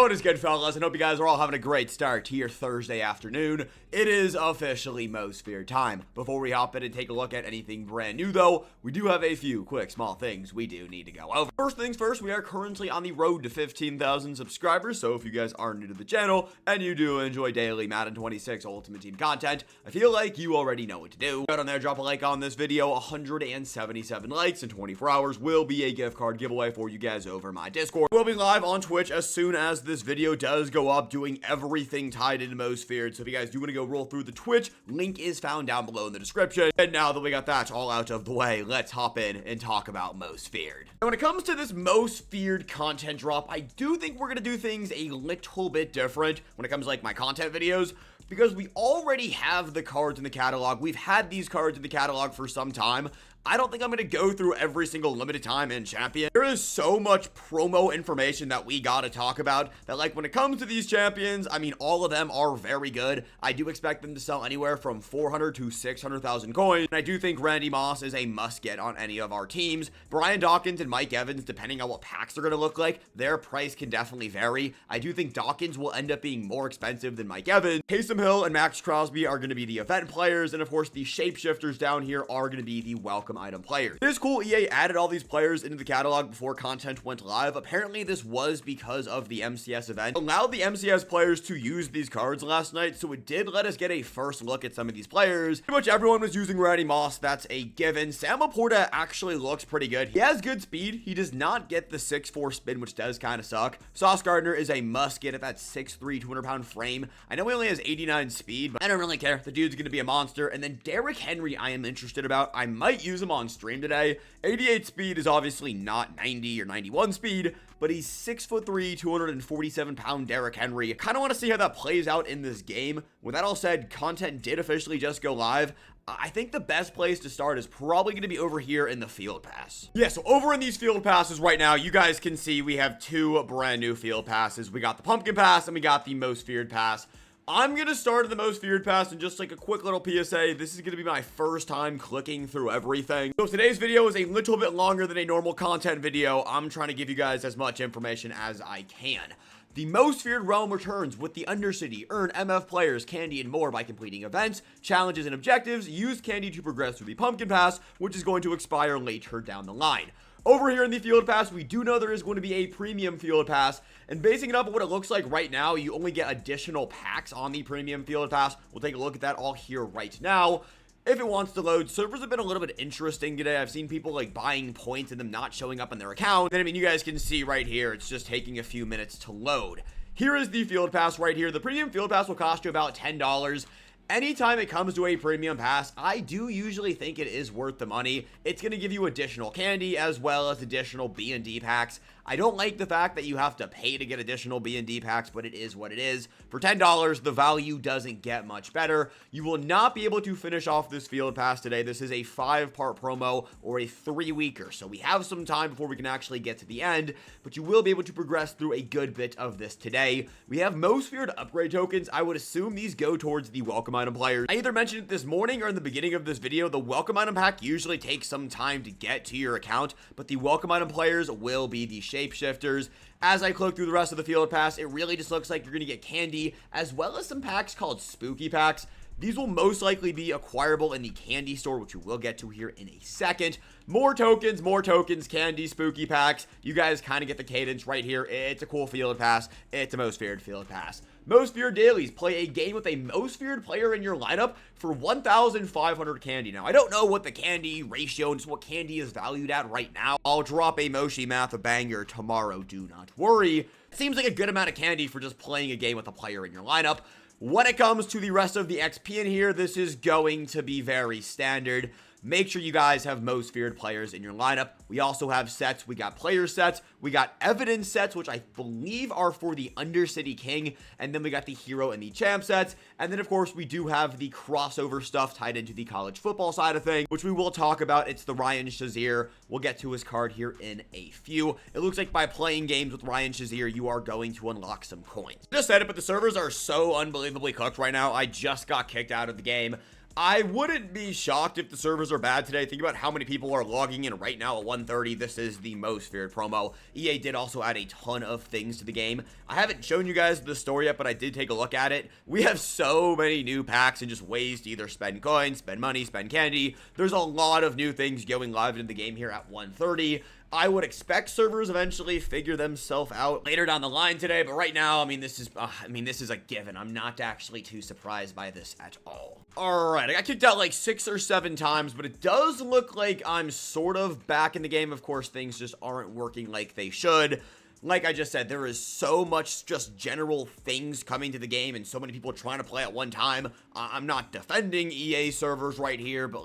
What is good, fellas? I hope you guys are all having a great start to your Thursday afternoon. It is officially Most Feared time. Before we hop in and take a look at anything brand new, though, we do have a few quick small things we do need to go over. First things first, we are currently on the road to 15,000 subscribers, so if you guys are new to the channel and you do enjoy daily Madden 26 Ultimate Team content, I feel like you already know what to do. Go down there, drop a like on this video. 177 likes in 24 hours will be a gift card giveaway for you guys over my Discord. We'll be live on Twitch as soon as this video does go up, doing everything tied into Most Feared. So if you guys do want to go roll through the Twitch, link is found down below in the description. And now that we got that all out of the way, let's hop in and talk about Most Feared. Now, when it comes to this Most Feared content drop, I do think we're going to do things a little bit different when it comes to like my content videos, because we already have the cards in the catalog. We've had these cards in the catalog for some time. I don't think I'm going to go through every single limited time in Champion. There is so much promo information that we got to talk about that, like, when it comes to these champions, I mean, all of them are very good. I do expect them to sell anywhere from 400 to 600,000 coins. And I do think Randy Moss is a must get on any of our teams. Brian Dawkins and Mike Evans, depending on what packs they're going to look like, their price can definitely vary. I do think Dawkins will end up being more expensive than Mike Evans. Taysom Hill and Max Crosby are going to be the event players. And of course, the shapeshifters down here are going to be the welcome item players. It is cool EA added all these players into the catalog before content went live. Apparently this was because of the MCS event. It allowed the MCS players to use these cards last night, so it did let us get a first look at some of these players. Pretty much everyone was using Randy Moss, that's a given. Sam Laporta actually looks pretty good. He has good speed. He does not get the 6'4 spin, which does kind of suck. Sauce Gardner is a must get at that 6'3", 200-pound frame. I know he only has 89 speed, but I don't really care. The dude's going to be a monster. And then Derrick Henry I am interested about. I might use him on stream today. 88 speed is obviously not 90 or 91 speed, but he's 6'3", 247-pound Derrick Henry. I kind of want to see how that plays out in this game. With that all said, content did officially just go live. I think the best place to start is probably going to be over here in the field pass. Yeah, so over in these field passes right now, you guys can see we have two brand new field passes. We got the pumpkin pass and we got the Most Feared pass. I'm going to start in the Most Feared pass, and just like a quick little PSA, this is going to be my first time clicking through everything. So today's video is a little bit longer than a normal content video. I'm trying to give you guys as much information as I can. The Most Feared realm returns with the Undercity. Earn MF players, candy, and more by completing events, challenges, and objectives. Use candy to progress through the pumpkin pass, which is going to expire later down the line. Over here in the field pass, we do know there is going to be a premium field pass, and basing it up on what it looks like right now, you only get additional packs on the premium field pass. We'll take a look at that all here right now. If it wants to load, servers have been a little bit interesting today. I've seen people like buying points and them not showing up in their account. Then, I mean, you guys can see right here, it's just taking a few minutes to load. Here is the field pass right here. The premium field pass will cost you about $10. Anytime it comes to a premium pass, I do usually think it is worth the money. It's going to give you additional candy as well as additional B&D packs. I don't like the fact that you have to pay to get additional B&D packs, but it is what it is. For $10, the value doesn't get much better. You will not be able to finish off this field pass today. This is a 5-part promo or a 3-weeker, so we have some time before we can actually get to the end, but you will be able to progress through a good bit of this today. We have Most Feared upgrade tokens. I would assume these go towards the welcome item players. I either mentioned it this morning or in the beginning of this video. The welcome item pack usually takes some time to get to your account, but the welcome item players will be the shapeshifters. As I click through the rest of the field pass, it really just looks like you're going to get candy as well as some packs called spooky packs. These will most likely be acquirable in the candy store, which we will get to here in a second. More tokens, candy, spooky packs. You guys kind of get the cadence right here. It's a cool field pass. It's a Most Feared field pass. Most Feared dailies. Play a game with a Most Feared player in your lineup for 1,500 candy. Now, I don't know what the candy ratio and just what candy is valued at right now. I'll drop a Moshi math a banger tomorrow. Do not worry. It seems like a good amount of candy for just playing a game with a player in your lineup. When it comes to the rest of the XP in here, this is going to be very standard. Make sure you guys have Most Feared players in your lineup. We also have sets. We got player sets. We got evidence sets, which I believe are for the Undercity King. And then we got the hero and the champ sets. And then, of course, we do have the crossover stuff tied into the college football side of things, which we will talk about. It's the Ryan Shazier. We'll get to his card here in a few. It looks like by playing games with Ryan Shazier, you are going to unlock some coins. Just said it, but the servers are so unbelievably cooked right now. I just got kicked out of the game. I wouldn't be shocked if the servers are bad today. Think about how many people are logging in right now at 1:30. This is the most feared promo. EA did also add a ton of things to the game. I haven't shown you guys the store yet, but I did take a look at it. We have so many new packs and just ways to either spend coins, spend money, spend candy. There's a lot of new things going live into the game here at 1:30. I would expect servers eventually figure themselves out later down the line today, but right now, this is a given. I'm not actually too surprised by this at all. All right, I got kicked out like 6 or 7 times, but it does look like I'm sort of back in the game. Of course, things just aren't working like they should. Like I just said, there is so much just general things coming to the game and so many people trying to play at one time. I'm not defending EA servers right here, but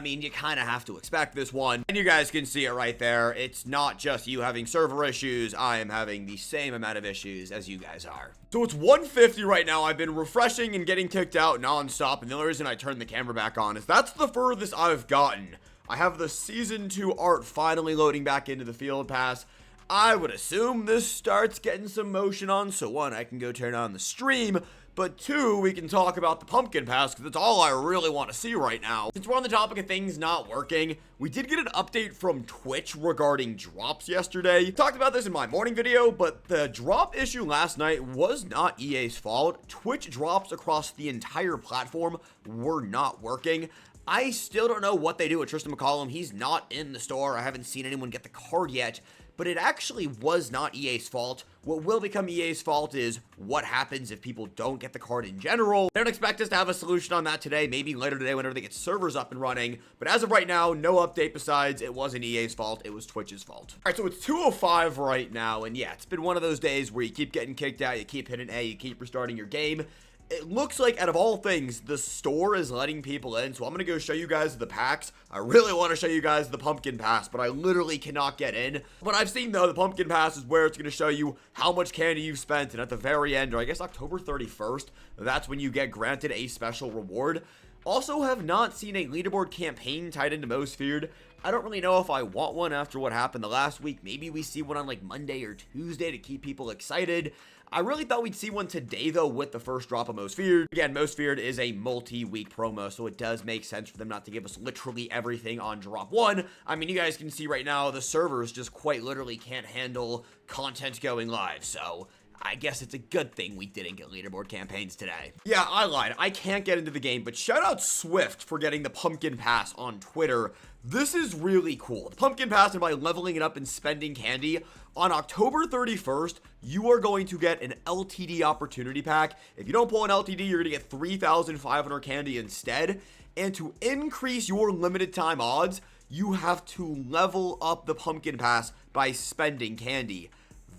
you kind of have to expect this one. And you guys can see it right there. It's not just you having server issues. I am having the same amount of issues as you guys are. So it's 1:50 right now. I've been refreshing and getting kicked out nonstop. And the only reason I turned the camera back on is that's the furthest I've gotten. I have the Season 2 art finally loading back into the Field Pass. I would assume this starts getting some motion on, so 1, I can go turn on the stream, but 2, we can talk about the pumpkin pass, because that's all I really want to see right now. Since we're on the topic of things not working, we did get an update from Twitch regarding drops yesterday. I talked about this in my morning video, but the drop issue last night was not EA's fault. Twitch drops across the entire platform were not working. I still don't know what they do with Tristan McCollum. He's not in the store. I haven't seen anyone get the card yet. But it actually was not EA's fault. What will become EA's fault is what happens if people don't get the card in general. They don't expect us to have a solution on that today, maybe later today whenever they get servers up and running. But as of right now, no update besides it wasn't EA's fault, it was Twitch's fault. All right, so it's 2:05 right now, and yeah, it's been one of those days where you keep getting kicked out, you keep hitting A, you keep restarting your game. It looks like, out of all things, the store is letting people in, so I'm going to go show you guys the packs. I really want to show you guys the pumpkin pass, but I literally cannot get in. What I've seen, though, the pumpkin pass is where it's going to show you how much candy you've spent, and at the very end, or I guess October 31st, that's when you get granted a special reward. Also have not seen a leaderboard campaign tied into Most Feared. I don't really know if I want one after what happened the last week. Maybe we see one on like Monday or Tuesday to keep people excited. I really thought we'd see one today, though, with the first drop of Most Feared. Again, Most Feared is a multi-week promo, so it does make sense for them not to give us literally everything on drop 1. You guys can see right now the servers just quite literally can't handle content going live, so I guess it's a good thing we didn't get leaderboard campaigns today. Yeah, I lied. I can't get into the game, but shout out Swift for getting the pumpkin pass on Twitter. This is really cool. The pumpkin pass, and by leveling it up and spending candy, on October 31st, you are going to get an LTD opportunity pack. If you don't pull an LTD, you're going to get 3,500 candy instead. And to increase your limited time odds, you have to level up the pumpkin pass by spending candy.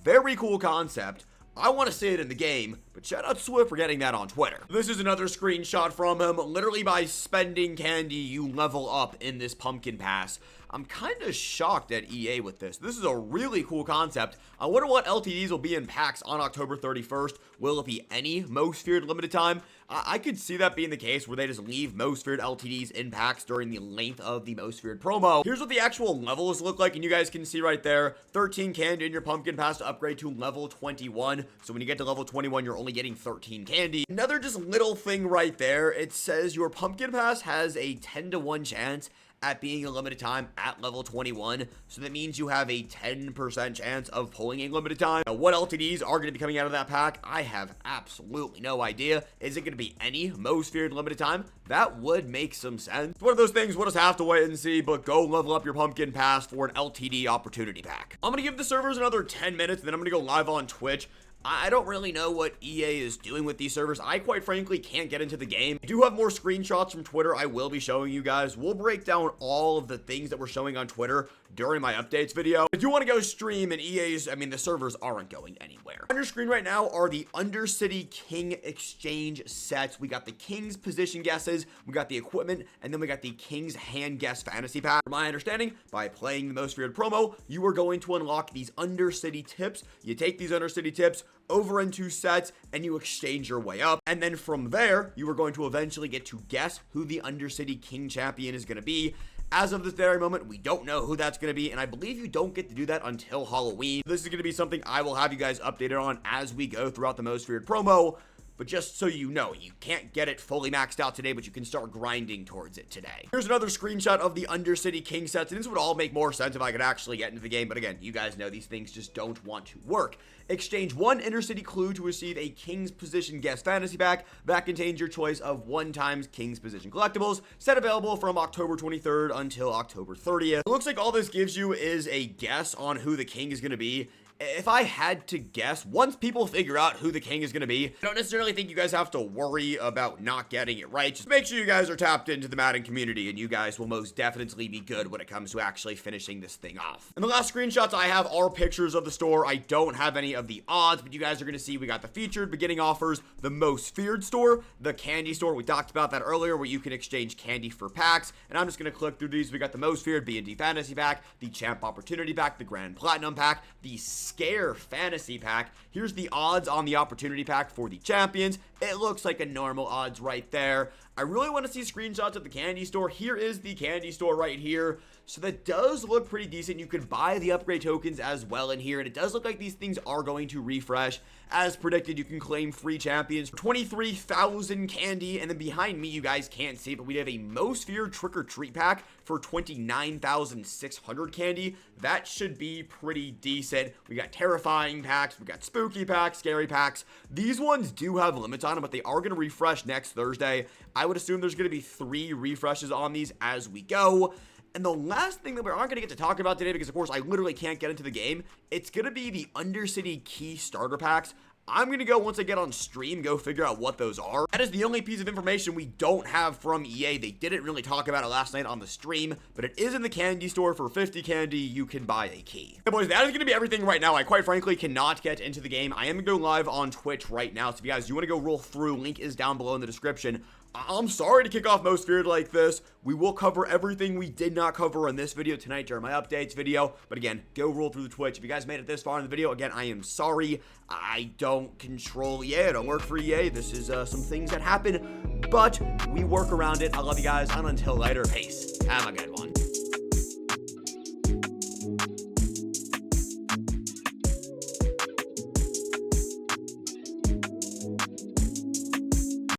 Very cool concept. I want to see it in the game, but shout out Swift for getting that on Twitter. This is another screenshot from him. Literally by spending candy, you level up in this pumpkin pass. I'm kind of shocked at EA with this. This is a really cool concept. I wonder what LTDs will be in packs on October 31st. Will it be any Most Feared limited time? I could see that being the case where they just leave Most Feared LTDs in packs during the length of the Most Feared promo. Here's what the actual levels look like, and you guys can see right there, 13 candy in your pumpkin pass to upgrade to level 21. So when you get to level 21, you're only getting 13 candy. Another just little thing right there, it says your pumpkin pass has a 10-to-1 chance at being a limited time at level 21, so that means you have a 10% chance of pulling a limited time. Now, what LTDs are going to be coming out of that pack, I have absolutely no idea. Is it going to be any Most Feared limited time? That would make some sense. It's one of those things we'll just have to wait and see, but go level up your pumpkin pass for an LTD opportunity pack. I'm going to give the servers another 10 minutes, and then I'm going to go live on Twitch. I don't really know what EA is doing with these servers. I quite frankly can't get into the game. I do have more screenshots from Twitter I will be showing you guys. We'll break down all of the things that we're showing on Twitter during my updates video. If you want to go stream and EA's, the servers aren't going anywhere. On your screen right now are the Undercity King Exchange sets. We got the King's position guesses, we got the equipment, and then we got the King's hand guess fantasy pack. From my understanding, by playing the Most Feared promo, you are going to unlock these Undercity tips. You take these Undercity tips over into sets and you exchange your way up, and then from there you are going to eventually get to guess who the Undercity King champion is going to be. As of this very moment, we don't know who that's going to be, and I believe you don't get to do that until Halloween. This is going to be something I will have you guys updated on as we go throughout the Most Feared promo. but just so you know, you can't get it fully maxed out today, but you can start grinding towards it today. Here's another screenshot of the Undercity King sets, and this would all make more sense if I could actually get into the game, but again, you guys know these things just don't want to work. Exchange one Undercity clue to receive a King's Position guest fantasy pack that contains your choice of 1x King's Position collectibles, set available from October 23rd until October 30th. It looks like all this gives you is a guess on who the king is going to be. If I had to guess, once people figure out who the king is going to be, I don't necessarily think you guys have to worry about not getting it right. Just make sure you guys are tapped into the Madden community, and you guys will most definitely be good when it comes to actually finishing this thing off. And the last screenshots I have are pictures of the store. I don't have any of the odds, but you guys are going to see we got the featured, beginning offers, the most feared store, the candy store. We talked about that earlier, where you can exchange candy for packs, and I'm just going to click through these. We got the most feared B&D fantasy pack, the champ opportunity pack, the grand platinum pack, the Scare fantasy pack. Here's the odds on the opportunity pack for the champions. It looks like a normal odds right there. I really want to see screenshots of the candy store. Here is the candy store right here. So that does look pretty decent. You can buy the upgrade tokens as well in here, and it does look like these things are going to refresh. As predicted, you can claim free champions, 23,000 candy, and then behind me, you guys can't see, but we have a most feared trick or treat pack for 29,600 candy. That should be pretty decent. We got terrifying packs, we got spooky packs, scary packs. These ones do have limits on them, but they are going to refresh next Thursday. I would assume there's going to be 3 refreshes on these as we go. And the last thing that we aren't going to get to talk about today, because of course I literally can't get into the game, it's going to be the Undercity key starter packs. I'm going to go, once I get on stream, go figure out what those are. That is the only piece of information we don't have from EA. They didn't really talk about it last night on the stream, but it is in the candy store. For 50 candy, you can buy a key. Hey boys, that is going to be everything right now. I quite frankly cannot get into the game. I am going to go live on Twitch right now, so if you guys do want to go roll through, link is down below in the description. I'm sorry to kick off Most Feared like this. We will cover everything we did not cover in this video tonight during my updates video. But again, go roll through the Twitch. If you guys made it this far in the video, again, I am sorry. I don't control EA. I don't work for EA. This is some things that happen, but we work around it. I love you guys, and until later, peace. Have a good one.